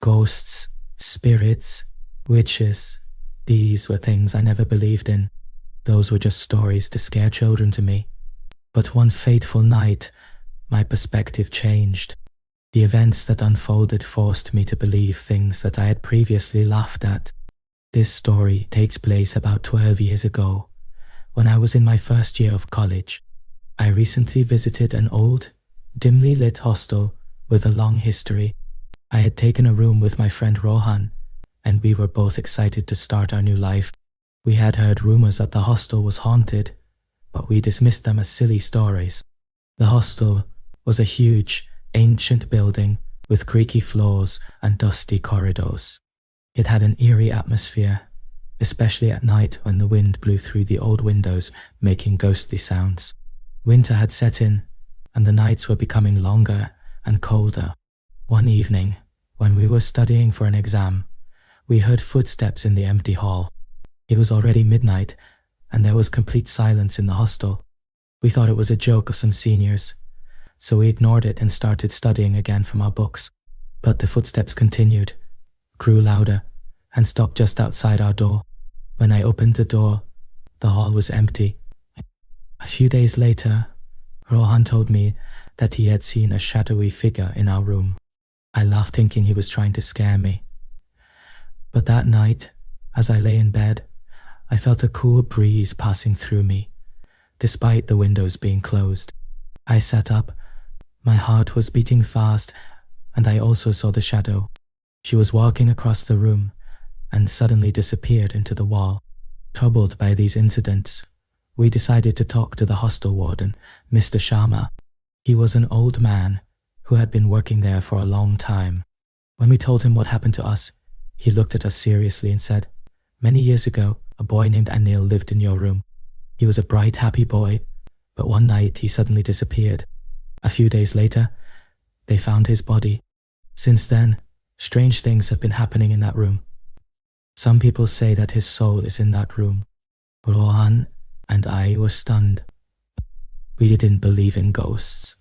Ghosts, spirits, witches, these were things I never believed in. Those were just stories to scare children to me. But one fateful night, my perspective changed. The events that unfolded forced me to believe things that I had previously laughed at. This story takes place about 12 years ago, when I was in my first year of college. I recently visited an old, dimly lit hostel with a long history. I had taken a room with my friend Rohan, and we were both excited to start our new life. We had heard rumors that the hostel was haunted, but we dismissed them as silly stories. The hostel was a huge, ancient building with creaky floors and dusty corridors. It had an eerie atmosphere, especially at night when the wind blew through the old windows, making ghostly sounds. Winter had set in, and the nights were becoming longer and colder. One evening, when we were studying for an exam, we heard footsteps in the empty hall. It was already midnight, and there was complete silence in the hostel. We thought it was a joke of some seniors, so we ignored it and started studying again from our books. But the footsteps continued, grew louder, and stopped just outside our door. When I opened the door, the hall was empty. A few days later, Rohan told me that he had seen a shadowy figure in our room. I laughed, thinking he was trying to scare me. But that night, as I lay in bed, I felt a cool breeze passing through me, despite the windows being closed. I sat up. My heart was beating fast, and I also saw the shadow. She was walking across the room and suddenly disappeared into the wall. Troubled by these incidents, we decided to talk to the hostel warden, Mr. Sharma. He was an old man who had been working there for a long time. When we told him what happened to us, he looked at us seriously and said, "Many years ago, a boy named Anil lived in your room. He was a bright, happy boy, but one night he suddenly disappeared. A few days later, they found his body. Since then, strange things have been happening in that room. Some people say that his soul is in that room." Rohan and I were stunned. We didn't believe in ghosts,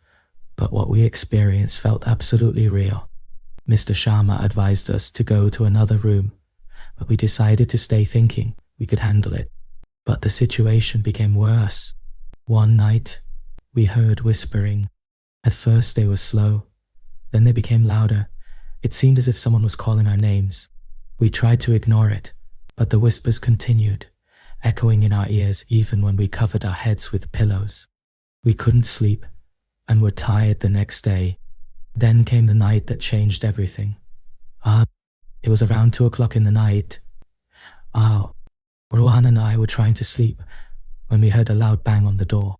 but what we experienced felt absolutely real. Mr. Sharma advised us to go to another room, but we decided to stay, thinking we could handle it. But the situation became worse. One night, we heard whispering. At first they were slow, then they became louder. It seemed as if someone was calling our names. We tried to ignore it, but the whispers continued, echoing in our ears even when we covered our heads with pillows. We couldn't sleep, and were tired the next day. Then came the night that changed everything. It was around 2 o'clock in the night. Rohan and I were trying to sleep when we heard a loud bang on the door.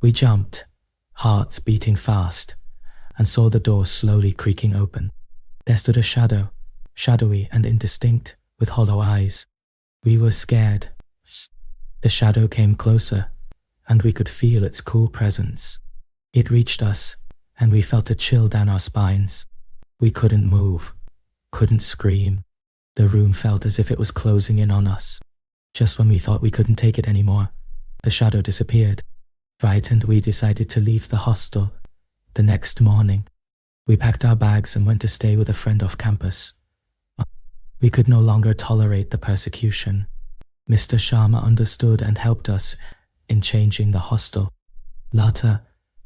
We jumped, hearts beating fast, and saw the door slowly creaking open. There stood a shadow, shadowy and indistinct, with hollow eyes. We were scared. The shadow came closer, and we could feel its cool presence. It reached us, and we felt a chill down our spines. We couldn't move, couldn't scream. The room felt as if it was closing in on us. Just when we thought we couldn't take it anymore, the shadow disappeared. Frightened, we decided to leave the hostel. The next morning, we packed our bags and went to stay with a friend off campus. We could no longer tolerate the persecution. Mr. Sharma understood and helped us in changing the hostel. Later,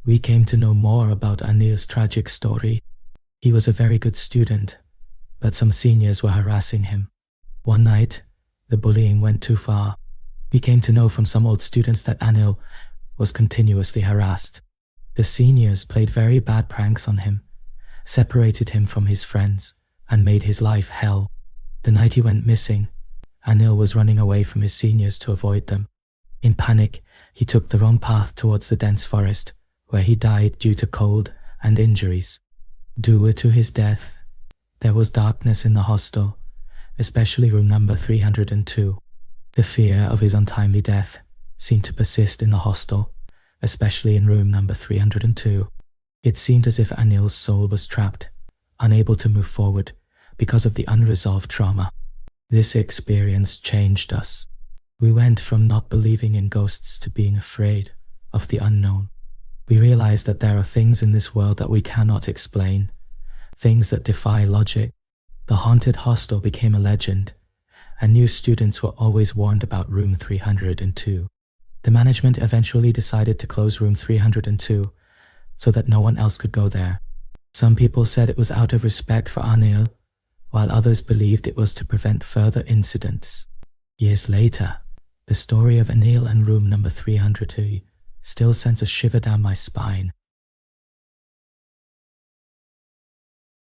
we came to know more about Anil's tragic story. He was a very good student, but some seniors were harassing him. One night, the bullying went too far. We came to know from some old students that Anil was continuously harassed. The seniors played very bad pranks on him, separated him from his friends, and made his life hell. The night he went missing, Anil was running away from his seniors to avoid them. In panic, he took the wrong path towards the dense forest, where he died due to cold and injuries. Due to his death, there was darkness in the hostel, especially room number 302. The fear of his untimely death seemed to persist in the hostel, especially in room number 302. It seemed as if Anil's soul was trapped, unable to move forward because of the unresolved trauma. This experience changed us. We went from not believing in ghosts to being afraid of the unknown. We realized that there are things in this world that we cannot explain, things that defy logic. The Haunted Hostel became a legend, and new students were always warned about room 302. The management eventually decided to close room 302 so that no one else could go there. Some people said it was out of respect for Anil, while others believed it was to prevent further incidents. Years later, the story of Anil and room number 302 still sends a shiver down my spine.